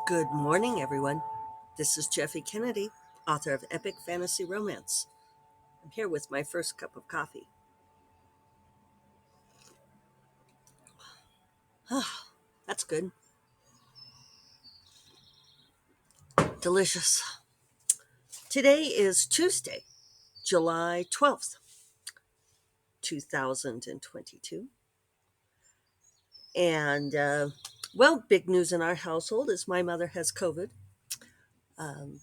Good morning, everyone. This is Jeffy Kennedy, author of Epic Fantasy Romance. I'm here with my first cup of coffee. Ah, that's good. Delicious. Today is Tuesday, July 12th, 2022. And, big news in our household is my mother has COVID. Um,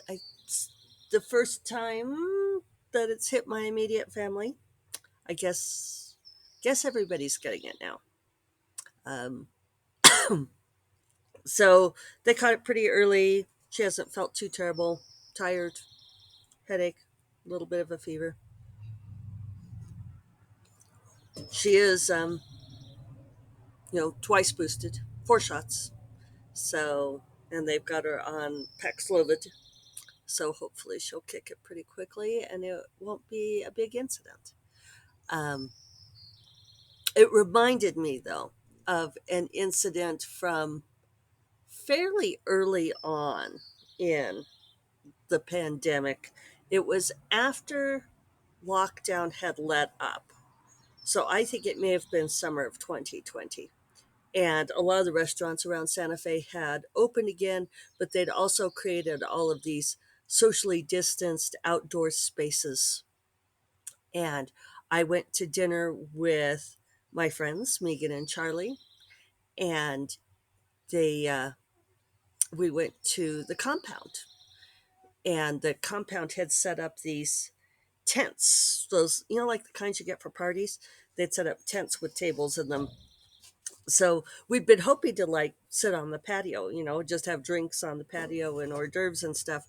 it's the first time that it's hit my immediate family. I guess everybody's getting it now. Um, So they caught it pretty early. She hasn't felt too terrible. Tired, headache, a little bit of a fever. She is, twice boosted, 4 shots. So, and they've got her on Paxlovid. So hopefully she'll kick it pretty quickly and it won't be a big incident. Um, it reminded me, though, of an incident from fairly early on in the pandemic. It was after lockdown had let up. So I think it may have been summer of 2020. And a lot of the restaurants around Santa Fe had opened again, but they'd also created all of these socially distanced outdoor spaces. And I went to dinner with my friends, Megan and Charlie, and they we went to the compound. And the compound had set up these tents, those, like the kinds you get for parties. They'd set up tents with tables in them. So we'd been hoping to like sit on the patio, just have drinks on the patio and hors d'oeuvres and stuff.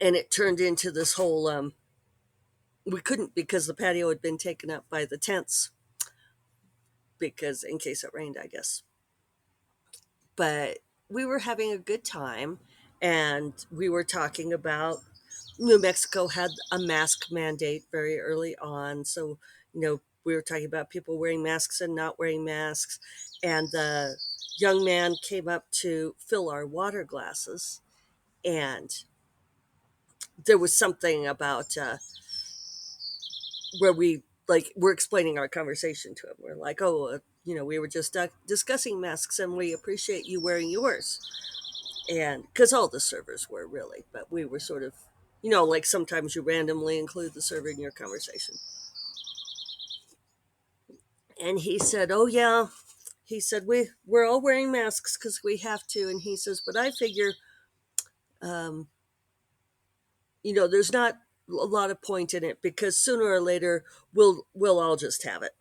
And it turned into this whole, we couldn't because the patio had been taken up by the tents because in case it rained, I guess. But we were having a good time and we were talking about New Mexico had a mask mandate very early on. So, we were talking about people wearing masks and not wearing masks. And the young man came up to fill our water glasses. And there was something about where we're explaining our conversation to him. We're like, oh, we were just discussing masks and we appreciate you wearing yours. And because all the servers were really, but we were sort of, like sometimes you randomly include the server in your conversation. And he said, oh yeah, he said we're all wearing masks because we have to. And he says, but I figure, um, there's not a lot of point in it because sooner or later we'll all just have it.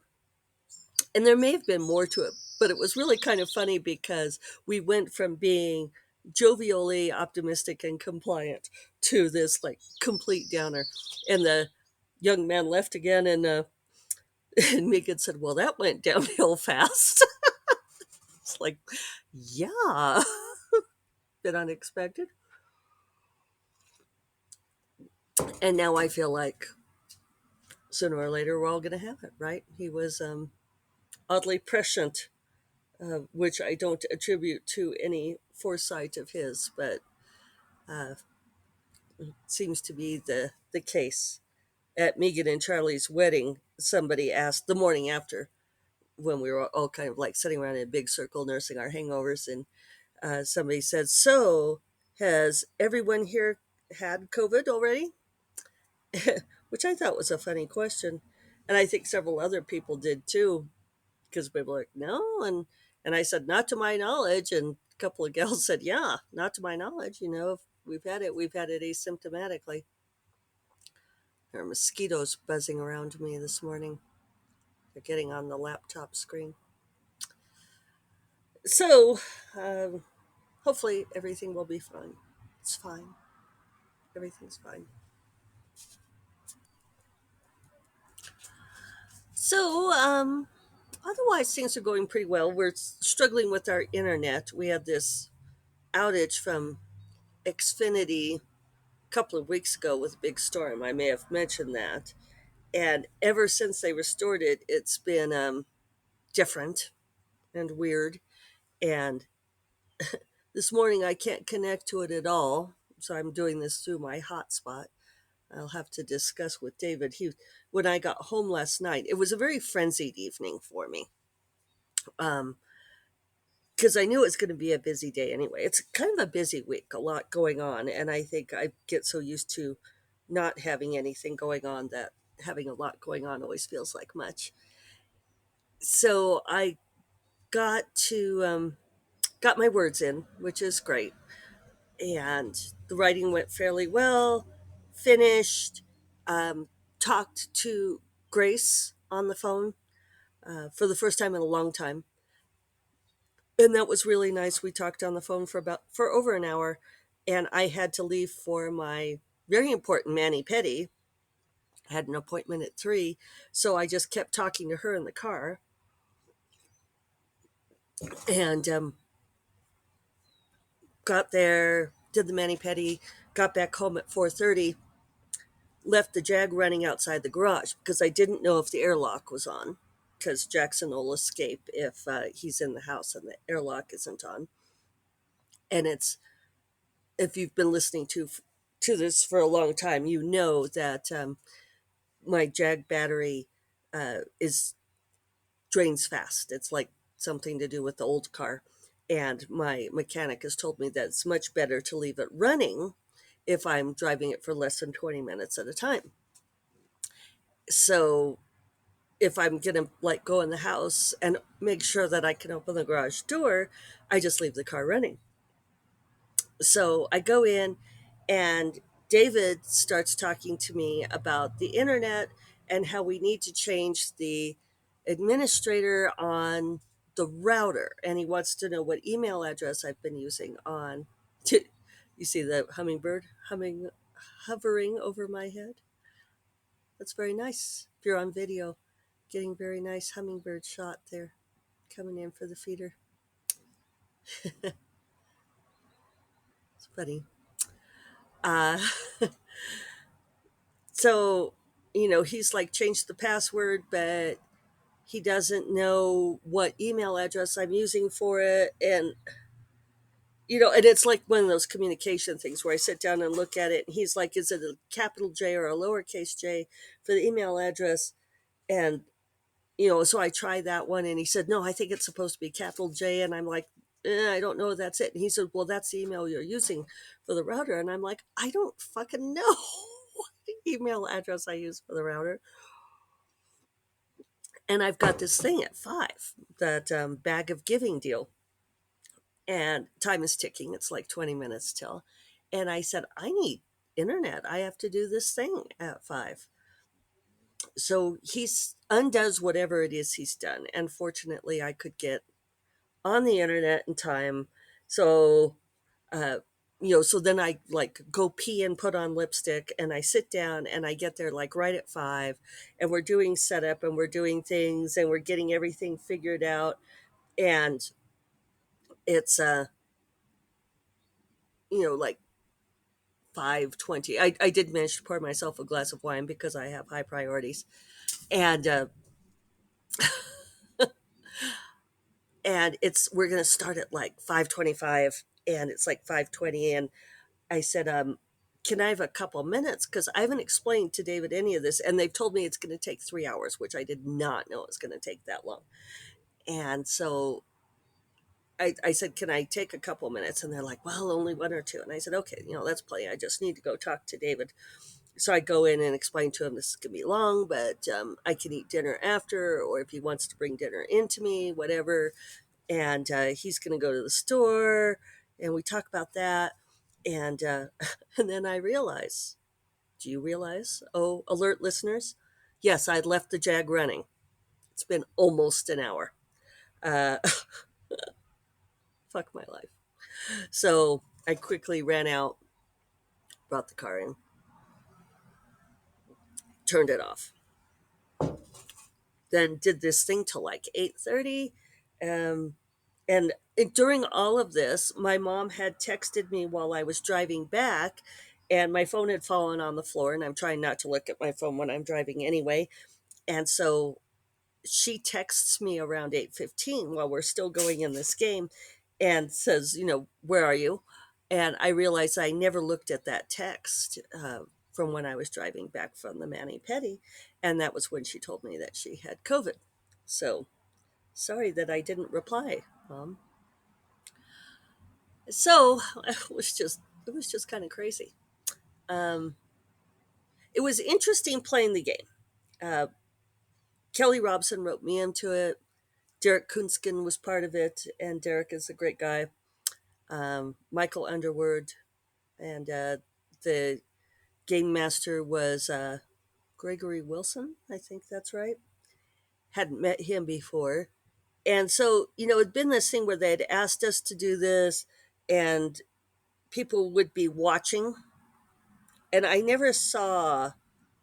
And there may have been more to it, but it was really kind of funny because we went from being jovially optimistic and compliant to this like complete downer. And the young man left again, and and Megan said, "Well, that went downhill fast." It's like, yeah, bit unexpected. And now I feel like sooner or later we're all going to have it, right? He was oddly prescient, which I don't attribute to any foresight of his, but uh, seems to be the case. At Megan and Charlie's wedding, somebody asked the morning after when we were all kind of like sitting around in a big circle nursing our hangovers, and somebody said, "So, has everyone here had COVID already?" Which I thought was a funny question. And I think several other people did too, because people were like, no. And I said, not to my knowledge. And a couple of gals said, yeah, not to my knowledge. If we've had it asymptomatically. There are mosquitoes buzzing around me this morning. They're getting on the laptop screen. So, um, hopefully everything will be fine. It's fine. Everything's fine. So, otherwise, things are going pretty well. We're struggling with our internet. We had this outage from Xfinity a couple of weeks ago with a big storm. I may have mentioned that. And ever since they restored it, it's been different and weird. And this morning I can't connect to it at all. So I'm doing this through my hotspot. I'll have to discuss with David. When I got home last night, it was a very frenzied evening for me. Um, because I knew it was going to be a busy day anyway. It's kind of a busy week, a lot going on, and I think I get so used to not having anything going on that having a lot going on always feels like much. So I got to got my words in, which is great, and the writing went fairly well. Finished, um, talked to Grace on the phone for the first time in a long time, and that was really nice. We talked on the phone for over an hour, and I had to leave for my very important mani pedi. I had an appointment at 3, so I just kept talking to her in the car, and got there, did the mani pedi, got back home at 4:30, left the Jag running outside the garage because I didn't know if the airlock was on, because Jackson will escape if he's in the house and the airlock isn't on. And it's if you've been listening to this for a long time, you know that my Jag battery is drains fast. It's like something to do with the old car, and my mechanic has told me that it's much better to leave it running if I'm driving it for less than 20 minutes at a time. So if I'm gonna like go in the house and make sure that I can open the garage door, I just leave the car running. So I go in, and David starts talking to me about the internet and how we need to change the administrator on the router. And he wants to know what email address I've been using on. You see the hummingbird hovering over my head? That's very nice. If you're on video, getting very nice hummingbird shot there coming in for the feeder. It's funny. Uh, so, he's like changed the password, but he doesn't know what email address I'm using for it. And it's like one of those communication things where I sit down and look at it, and he's like, is it a capital J or a lowercase j for the email address? And so I tried that one, and he said, no, I think it's supposed to be capital J. And I'm like, I don't know if that's it. And he said, well, that's the email you're using for the router. And I'm like, I don't fucking know what email address I use for the router. And I've got this thing at 5, that bag of giving deal. And time is ticking. It's like 20 minutes till. And I said, I need internet. I have to do this thing at 5. So he undoes whatever it is he's done. And fortunately, I could get on the internet in time. So, uh, so then I like go pee and put on lipstick, and I sit down and I get there like right at 5, and we're doing setup and we're doing things and we're getting everything figured out. And it's, like 5:20. I did manage to pour myself a glass of wine because I have high priorities. And, we're going to start at like 5:25, and it's like 5:20. And I said, can I have a couple minutes? Because I haven't explained to David any of this, and they've told me it's going to take 3 hours, which I did not know it was going to take that long. And so I said, can I take a couple minutes? And they're like, well, only one or two. And I said, okay, that's plenty. I just need to go talk to David. So I go in and explain to him this is going to be long, but I can eat dinner after, or if he wants to bring dinner into me, whatever. And he's going to go to the store, and we talk about that. And and then I realize, do you realize? Oh, alert listeners! Yes, I'd left the Jag running. It's been almost an hour. Uh, fuck my life. So I quickly ran out, brought the car in, turned it off. Then did this thing till like 8:30. Um, and during all of this, my mom had texted me while I was driving back, and my phone had fallen on the floor. And I'm trying not to look at my phone when I'm driving anyway. And so she texts me around 8:15 while we're still going in this game and says, "Where are you?" And I realized I never looked at that text from when I was driving back from the Mani Petty, and that was when she told me that she had COVID. So sorry that I didn't reply, Mom. So it was just kind of crazy. Um, it was interesting playing the game. Uh, Kelly Robson wrote me into it. Derek Kunskin was part of it, and Derek is a great guy. Michael Underwood, and the game master was Gregory Wilson. I think that's right. Hadn't met him before. And so, it'd been this thing where they had asked us to do this, and people would be watching. And I never saw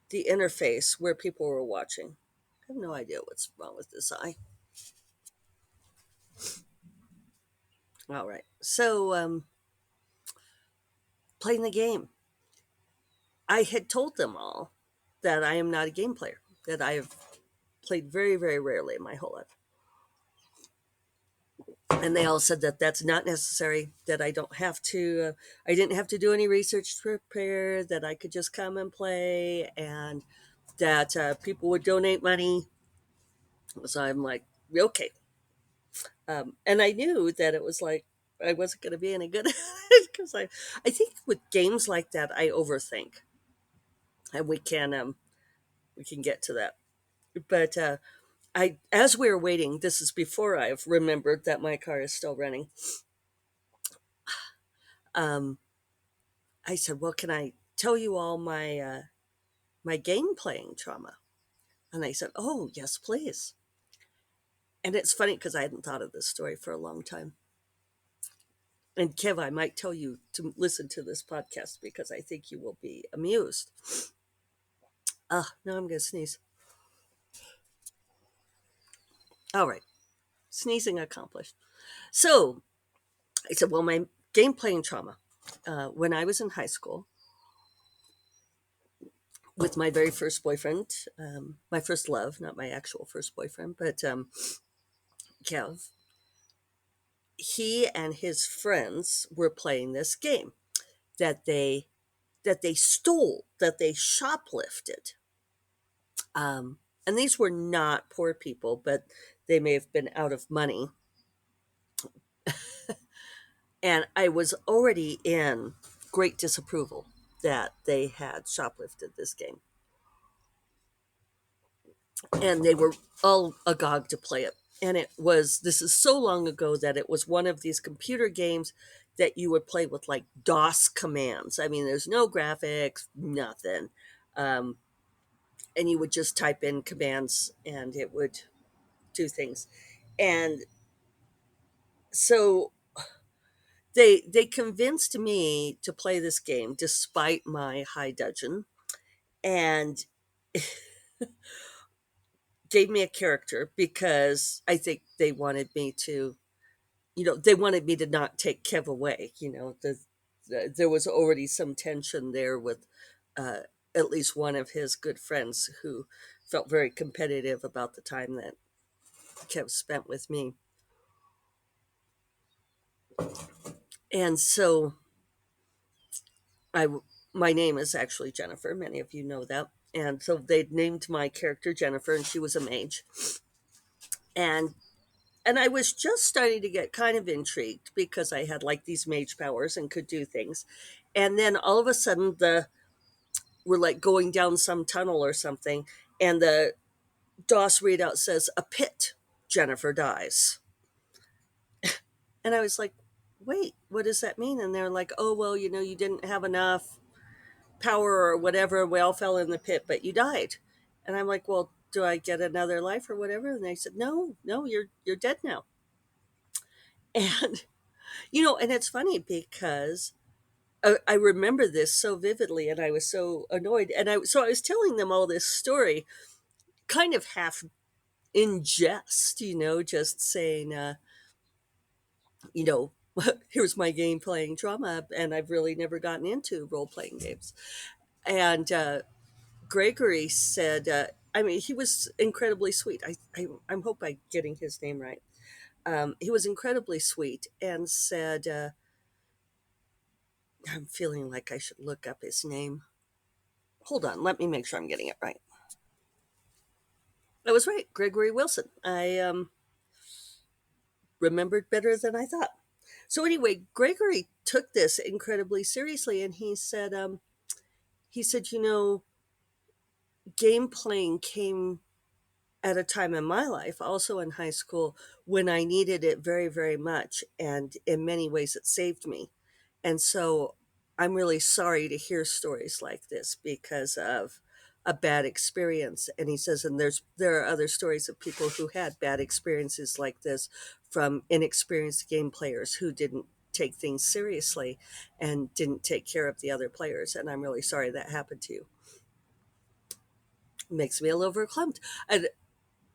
the interface where people were watching. I have no idea what's wrong with this eye. All right. So, playing the game. I had told them all that I am not a game player, that I have played very, very rarely in my whole life. And they all said that that's not necessary, that I didn't have to do any research to prepare, that I could just come and play, and that people would donate money. So I'm like, okay. And I knew that it was like, I wasn't going to be any good because I think with games like that, I overthink, and we can get to that. But as we were waiting, this is before I've remembered that my car is still running. Um, I said, "Well, can I tell you all my game playing trauma?" And they said, "Oh, yes, please." And it's funny because I hadn't thought of this story for a long time. And Kev, I might tell you to listen to this podcast because I think you will be amused. Now I'm going to sneeze. All right, sneezing accomplished. So I said, "Well, my game playing trauma. When I was in high school, with my very first boyfriend, my first love, not my actual first boyfriend, but Kev, he and his friends were playing this game that they stole, that they shoplifted. And these were not poor people, but they may have been out of money. And I was already in great disapproval that they had shoplifted this game. And they were all agog to play it. And this is so long ago that it was one of these computer games that you would play with like DOS commands. I mean, there's no graphics, nothing. Um, and you would just type in commands and it would do things. And so they convinced me to play this game despite my high dudgeon, and gave me a character because I think they wanted me to not take Kev away. There was already some tension there with uh, at least one of his good friends who felt very competitive about the time that Kev spent with me. And so I, my name is actually Jennifer. Many of you know that. And so they'd named my character Jennifer, and she was a mage. And and I was just starting to get kind of intrigued because I had like these mage powers and could do things. And then all of a sudden we're like going down some tunnel or something, and the DOS readout says a pit, Jennifer dies. And I was like, wait, what does that mean? And they're like, oh well, you didn't have enough power or whatever. We all fell in the pit, but you died. And I'm like, well, do I get another life or whatever? And they said, no, you're dead now. And and it's funny because I remember this so vividly, and I was so annoyed, and I was telling them all this story, kind of half in jest, just saying, you know, here's my game playing trauma, and I've really never gotten into role playing games. And Gregory said, I mean, he was incredibly sweet. I hope I'm getting his name right. He was incredibly sweet and said, I'm feeling like I should look up his name. Hold on, let me make sure I'm getting it right. I was right, Gregory Wilson. I remembered better than I thought. So anyway, Gregory took this incredibly seriously, and he said, game playing came at a time in my life, also in high school, when I needed it very, very much. And in many ways, it saved me. And so I'm really sorry to hear stories like this because of a bad experience. And he says, and there are other stories of people who had bad experiences like this from inexperienced game players who didn't take things seriously and didn't take care of the other players. And I'm really sorry that happened to you. It makes me a little verklempt.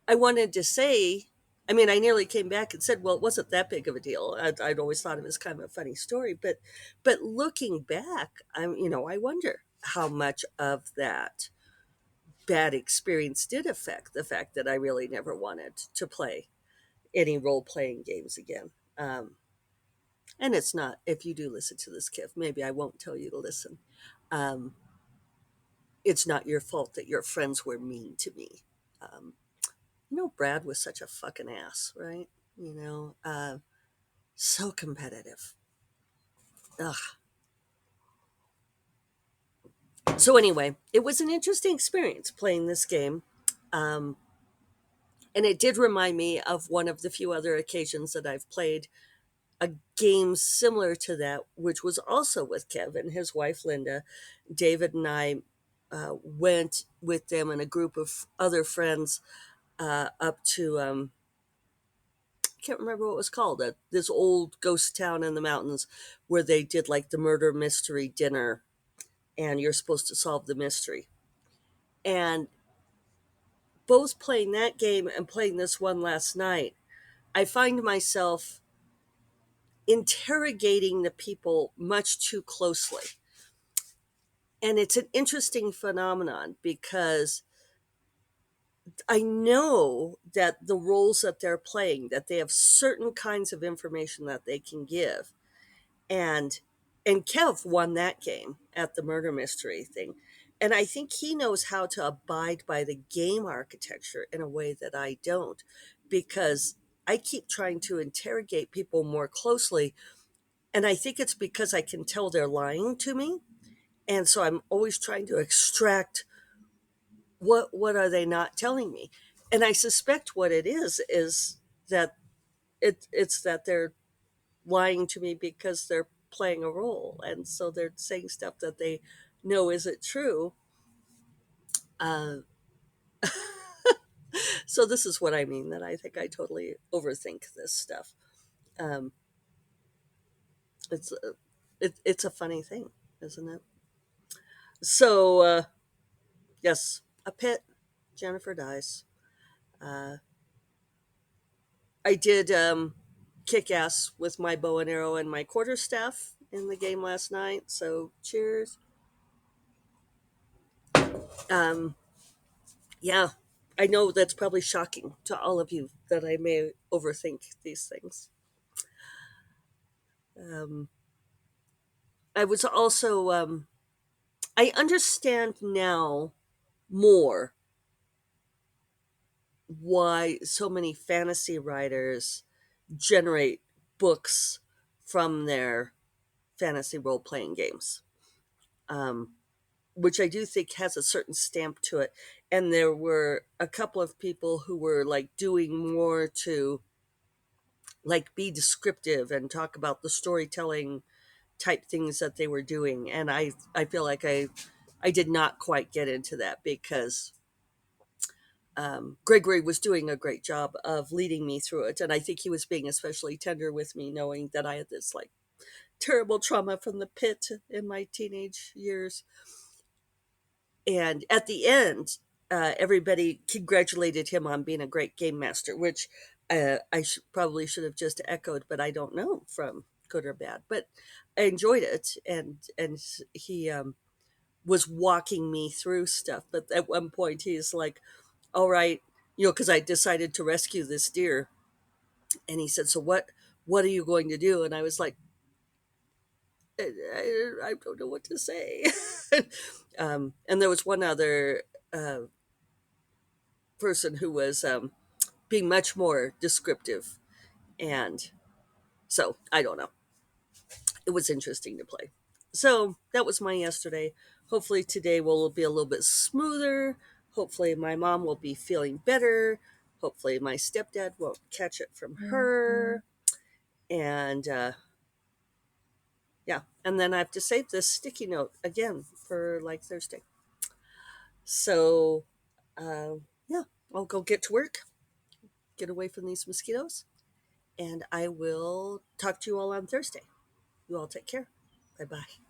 I wanted to say, I mean, I nearly came back and said, well, it wasn't that big of a deal. I'd always thought it was kind of a funny story, but looking back, I wonder how much of that bad experience did affect the fact that I really never wanted to play any role playing games again. And it's not, if you do listen to this, Kiff, maybe I won't tell you to listen. Um, it's not your fault that your friends were mean to me. Um, Brad was such a fucking ass, right? So competitive. Ugh. So anyway, it was an interesting experience playing this game. Um, and it did remind me of one of the few other occasions that I've played a game similar to that, which was also with Kevin, his wife Linda. David and I went with them and a group of other friends up to I can't remember what it was called, this old ghost town in the mountains where they did like the murder mystery dinner, and you're supposed to solve the mystery. And both playing that game and playing this one last night, I find myself interrogating the people much too closely. And it's an interesting phenomenon because I know that the roles that they're playing, that they have certain kinds of information that they can give. And Kev won that game at the murder mystery thing. And I think he knows how to abide by the game architecture in a way that I don't, because I keep trying to interrogate people more closely. And I think it's because I can tell they're lying to me. And so I'm always trying to extract what are they not telling me. And I suspect what it is that it's that they're lying to me because they're playing a role, and so they're saying stuff that they know isn't true. uh, so this is what I mean, that I think I totally overthink this stuff. um, it's it's a funny thing, isn't it? So yes, a pit. Jennifer dies. uh, I did kick ass with my bow and arrow and my quarterstaff in the game last night, so cheers. um, Yeah, I know that's probably shocking to all of you that I may overthink these things. Um, I was also, I understand now more why so many fantasy writers generate books from their fantasy role playing games, um, which I do think has a certain stamp to it. And there were a couple of people who were like doing more to like be descriptive and talk about the storytelling type things that they were doing. And I feel like I did not quite get into that because Gregory was doing a great job of leading me through it, and I think he was being especially tender with me, knowing that I had this like terrible trauma from the pit in my teenage years. And at the end, everybody congratulated him on being a great game master, which probably should have just echoed, but I don't know from good or bad. But I enjoyed it, and he was walking me through stuff. But at one point, he's like, all right, because I decided to rescue this deer. And he said, so what are you going to do? And I was like, I don't know what to say. And there was one other uh, person who was being much more descriptive. And so I don't know. It was interesting to play. So that was my yesterday. Hopefully today will be a little bit smoother. Hopefully my mom will be feeling better. Hopefully my stepdad won't catch it from her. And yeah, and then I have to save this sticky note again for like Thursday. So uh, yeah, I'll go get to work, get away from these mosquitoes, and I will talk to you all on Thursday. You all take care. Bye bye.